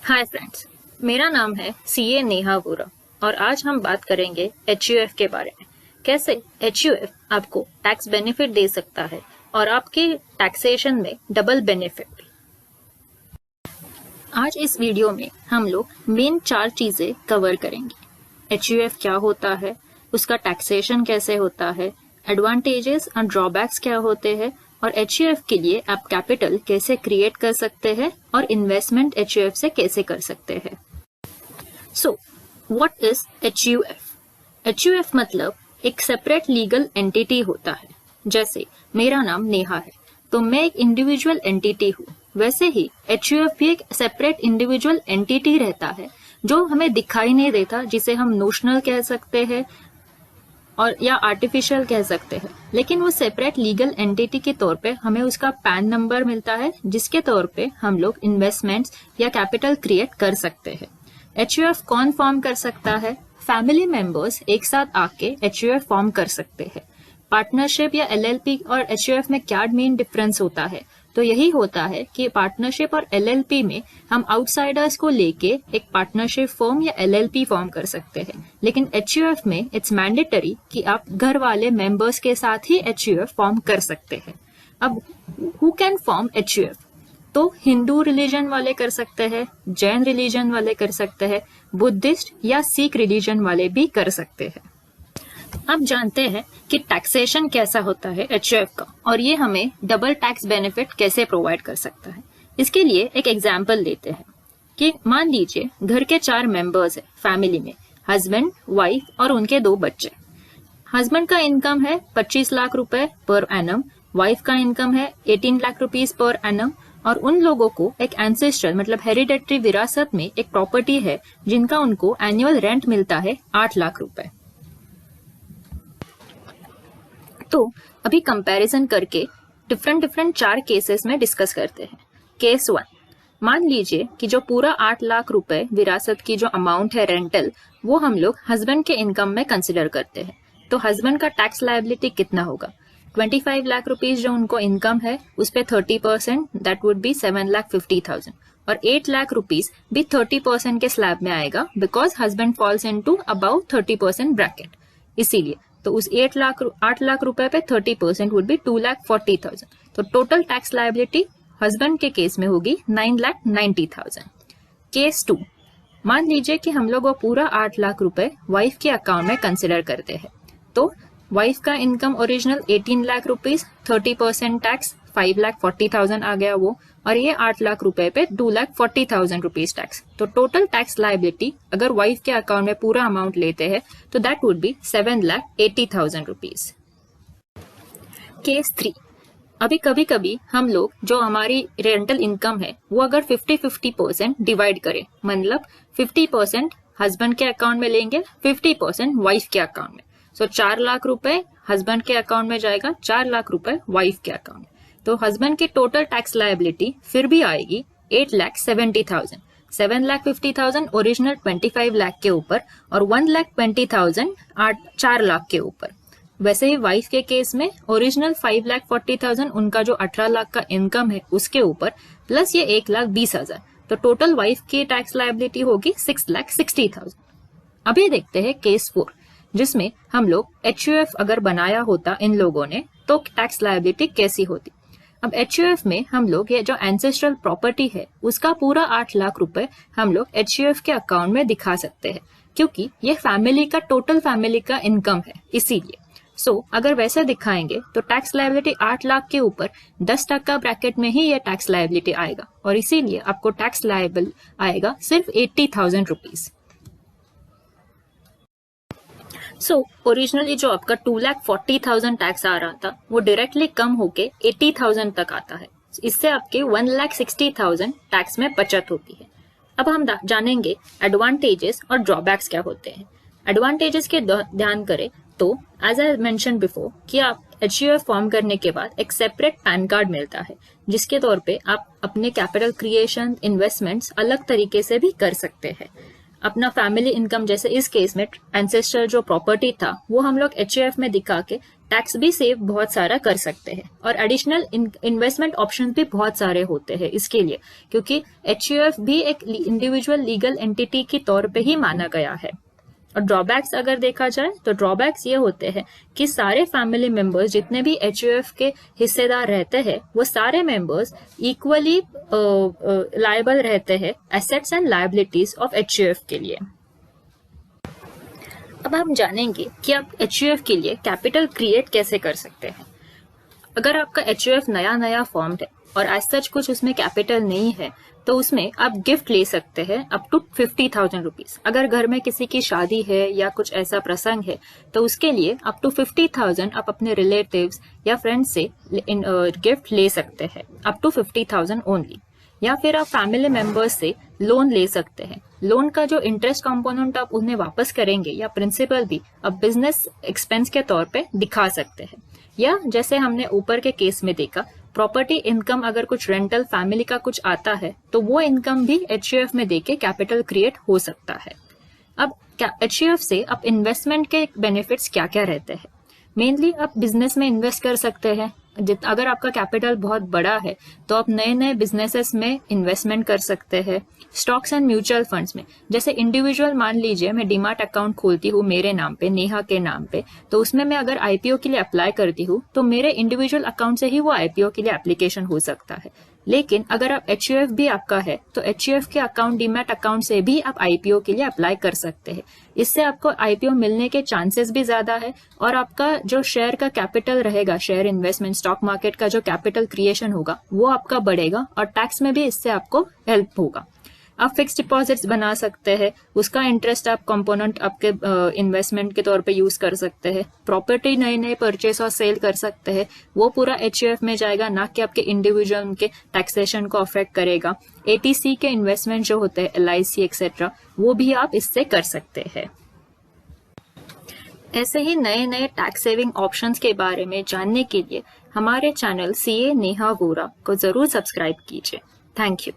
Hi friends, मेरा नाम है सीए नेहा वोरा और आज हम बात करेंगे एचयूएफ के बारे में। कैसे एचयूएफ आपको टैक्स बेनिफिट दे सकता है और आपके टैक्सेशन में डबल बेनिफिट भी। आज इस वीडियो में हम लोग मेन 4 चीजें कवर करेंगे। एचयूएफ क्या होता है, उसका टैक्सेशन कैसे होता है, एडवांटेजेस और ड्रॉबैक्स क्या होते हैं और एचयूएफ के लिए आप कैपिटल कैसे क्रिएट कर सकते हैं और इन्वेस्टमेंट एचयूएफ से कैसे कर सकते हैं। So what is HUF? HUF मतलब एक सेपरेट लीगल एंटिटी होता है। जैसे मेरा नाम नेहा है तो मैं एक इंडिविजुअल एंटिटी हूँ, वैसे ही एचयूएफ भी एक सेपरेट इंडिविजुअल एंटिटी रहता है जो हमें दिखाई नहीं देता, जिसे हम नोशनल कह सकते हैं और या आर्टिफिशियल कह सकते हैं, लेकिन वो सेपरेट लीगल एंटिटी के तौर पे हमें उसका पैन नंबर मिलता है, जिसके तौर पे हम लोग इन्वेस्टमेंट्स या कैपिटल क्रिएट कर सकते हैं। एचयूएफ कौन फॉर्म कर सकता है? फैमिली मेंबर्स एक साथ आके एचयूएफ फॉर्म कर सकते हैं। पार्टनरशिप या एलएलपी और एचयूएफ में क्या मेन डिफरेंस होता है? तो यही होता है कि पार्टनरशिप और एलएलपी में हम आउटसाइडर्स को लेके एक पार्टनरशिप फॉर्म या एलएलपी फॉर्म कर सकते हैं, लेकिन एचयूएफ में इट्स मैंडेटरी कि आप घर वाले मेंबर्स के साथ ही एचयूएफ फॉर्म कर सकते हैं। अब हु कैन फॉर्म एचयूएफ? तो हिंदू रिलीजन वाले कर सकते हैं, जैन रिलीजन वाले कर सकते हैं, बुद्धिस्ट या सिख रिलीजन वाले भी कर सकते हैं। अब जानते हैं कि टैक्सेशन कैसा होता है एचयूएफ का और ये हमें डबल टैक्स बेनिफिट कैसे प्रोवाइड कर सकता है। इसके लिए एक एग्जांपल लेते हैं कि मान लीजिए घर के 4 मेंबर्स हैं फैमिली में, हस्बैंड, वाइफ और उनके 2 बच्चे। हस्बैंड का इनकम है 25 लाख रुपए पर एनम, वाइफ का इनकम है 18 लाख रुपीज पर एनम और उन लोगों को एक एंसेस्ट्रल मतलब हेरिडेटरी विरासत में एक प्रॉपर्टी है जिनका उनको एनुअल रेंट मिलता है 8 लाख रुपए। तो अभी कंपैरिजन करके डिफरेंट 4 केसेस में डिस्कस करते हैं। केस 1, मान लीजिए कि जो पूरा 8 लाख रुपए विरासत की जो अमाउंट है रेंटल, वो हम लोग हस्बैंड के इनकम में कंसिडर करते हैं। तो हस्बैंड का टैक्स लायबिलिटी कितना होगा? 25 लाख रुपीज जो उनको इनकम है उस पे 30%, दैट वुड बी 7,50,000 और 8 लाख रुपीज भी 30% के स्लैब में आएगा because husband falls into about 30% bracket. इसीलिए तो उस 8 लाख रुपए पे 30% वुड बी 2,40,000। तो टोटल टैक्स लायबिलिटी हस्बैंड के केस में होगी 9,90,000। केस 2, मान लीजिए कि हम लोग वो पूरा 8 लाख रुपए वाइफ के अकाउंट में कंसिडर करते हैं। तो वाइफ का income original 18 lakh rupees, 30% tax 5,40,000 आ गया वो, और ये 8 लाख रुपए पे 2,40,000 रुपीज टैक्स। तो टोटल टैक्स लायबिलिटी अगर वाइफ के अकाउंट में पूरा अमाउंट लेते हैं तो that would be 7,80,000 rupees. Case 3, अभी कभी कभी हम लोग जो हमारी रेंटल इनकम है वो अगर 50-50% डिवाइड करें, मतलब 50% हस्बैंड के अकाउंट में लेंगे, 50% वाइफ के अकाउंट में। सो 4 लाख रुपए हस्बैंड के अकाउंट में जाएगा, 4 लाख रुपए वाइफ के अकाउंट में। तो हस्बैंड की टोटल टैक्स लायबिलिटी फिर भी आएगी 8,70,000, 7,50,000 ओरिजिनल 25 लाख के ऊपर और 1,20,000 4 लाख के ऊपर। वैसे ही वाइफ के केस में ओरिजिनल 5,40,000 उनका जो 18 लाख का इनकम है उसके ऊपर प्लस ये 1,20,000, तो टोटल वाइफ की टैक्स लायबिलिटी होगी 6,60,000। अभी देखते हैं केस 4, जिसमें हम लोग एचयूएफ अगर बनाया होता इन लोगों ने तो टैक्स लायबिलिटी कैसी होती। अब एचयूएफ में हम लोग ये जो एंसेस्ट्रल प्रॉपर्टी है उसका पूरा 8 लाख रुपए हम लोग एचयूएफ के अकाउंट में दिखा सकते हैं, क्योंकि ये टोटल फैमिली का इनकम है, इसीलिए। अगर वैसा दिखाएंगे तो टैक्स लायबिलिटी 8 लाख के ऊपर 10% ब्रैकेट में ही ये टैक्स लायबिलिटी आएगा और इसीलिए आपको टैक्स लायबल आएगा सिर्फ 80,000 रुपीज। ओरिजिनली जो आपका 2,40,000 टैक्स आ रहा था वो डायरेक्टली कम होके 80,000 तक आता है। इससे आपके 1,60,000 टैक्स में बचत होती है। अब हम जानेंगे एडवांटेजेस और ड्रॉबैक्स क्या होते हैं। एडवांटेजेस के ध्यान करें तो एज आई मेंशन बिफोर कि आप एचयूएफ फॉर्म करने के बाद एक सेपरेट पैन कार्ड मिलता है, जिसके तौर पे आप अपने कैपिटल क्रिएशन, इन्वेस्टमेंट्स अलग तरीके से भी कर सकते हैं। अपना फैमिली इनकम, जैसे इस केस में एंसेस्टर जो प्रॉपर्टी था वो हम लोग एचयूएफ में दिखा के टैक्स भी सेव बहुत सारा कर सकते हैं और एडिशनल इन्वेस्टमेंट ऑप्शन भी बहुत सारे होते हैं इसके लिए, क्योंकि HUF भी एक इंडिविजुअल लीगल एंटिटी के तौर पे ही माना गया है। और ड्रॉबैक्स अगर देखा जाए तो ड्रॉबैक्स ये होते हैं कि सारे फैमिली मेंबर्स जितने भी HUF के हिस्सेदार रहते हैं वो सारे मेंबर्स इक्वली लायबल रहते हैं assets and liabilities of HUF के लिए। अब हम जानेंगे कि आप HUF के लिए कैपिटल क्रिएट कैसे कर सकते हैं। अगर आपका HUF नया फॉर्म्ड है और एज सच कुछ उसमें कैपिटल नहीं है तो उसमें आप गिफ्ट ले सकते हैं अप टू 50,000 रुपीज। अगर घर में किसी की शादी है या कुछ ऐसा प्रसंग है तो उसके लिए अप टू 50,000 आप अपने रिलेटिव्स या फ्रेंड्स से गिफ्ट ले सकते हैं, अप टू 50,000 ओनली। या फिर आप फैमिली मेंबर्स से लोन ले सकते हैं। लोन का जो इंटरेस्ट कंपोनेंट आप उन्हें वापस करेंगे या प्रिंसिपल भी आप बिजनेस एक्सपेंस के तौर पे दिखा सकते हैं। या जैसे हमने ऊपर के केस में देखा, प्रॉपर्टी इनकम अगर कुछ रेंटल फैमिली का कुछ आता है तो वो इनकम भी HUF में देके कैपिटल क्रिएट हो सकता है। अब HUF से आप इन्वेस्टमेंट के बेनिफिट्स क्या क्या रहते हैं। मेनली आप बिजनेस में इन्वेस्ट कर सकते हैं। अगर आपका कैपिटल बहुत बड़ा है तो आप नए नए बिजनेसेस में इन्वेस्टमेंट कर सकते हैं। स्टॉक्स एंड म्यूचुअल फंड्स में, जैसे इंडिविजुअल मान लीजिए मैं डीमार्ट अकाउंट खोलती हूँ मेरे नाम पे, नेहा के नाम पे, तो उसमें मैं अगर IPO के लिए अप्लाई करती हूँ तो मेरे इंडिविजुअल अकाउंट से ही वो IPO के लिए एप्लीकेशन हो सकता है। लेकिन अगर आप HUF भी आपका है तो HUF के अकाउंट, डीमैट अकाउंट से भी आप IPO के लिए अप्लाई कर सकते हैं। इससे आपको IPO मिलने के चांसेस भी ज्यादा है और आपका जो शेयर का कैपिटल रहेगा, शेयर इन्वेस्टमेंट, स्टॉक मार्केट का जो कैपिटल क्रिएशन होगा वो आपका बढ़ेगा और टैक्स में भी इससे आपको हेल्प होगा। आप फिक्स डिपॉजिट्स बना सकते हैं, उसका इंटरेस्ट आप कंपोनेंट आपके इन्वेस्टमेंट के तौर पे यूज कर सकते हैं। प्रॉपर्टी नए परचेस और सेल कर सकते हैं, वो पूरा HUF में जाएगा, ना कि आपके इंडिविजुअल के टैक्सेशन को अफेक्ट करेगा। ATC के इन्वेस्टमेंट जो होते हैं, LIC एक्सेट्रा, वो भी आप इससे कर सकते हैं। ऐसे ही नए टैक्स सेविंग ऑप्शंस के बारे में जानने के लिए हमारे चैनल CA नेहा वोरा को जरूर सब्सक्राइब कीजिए। Thank you.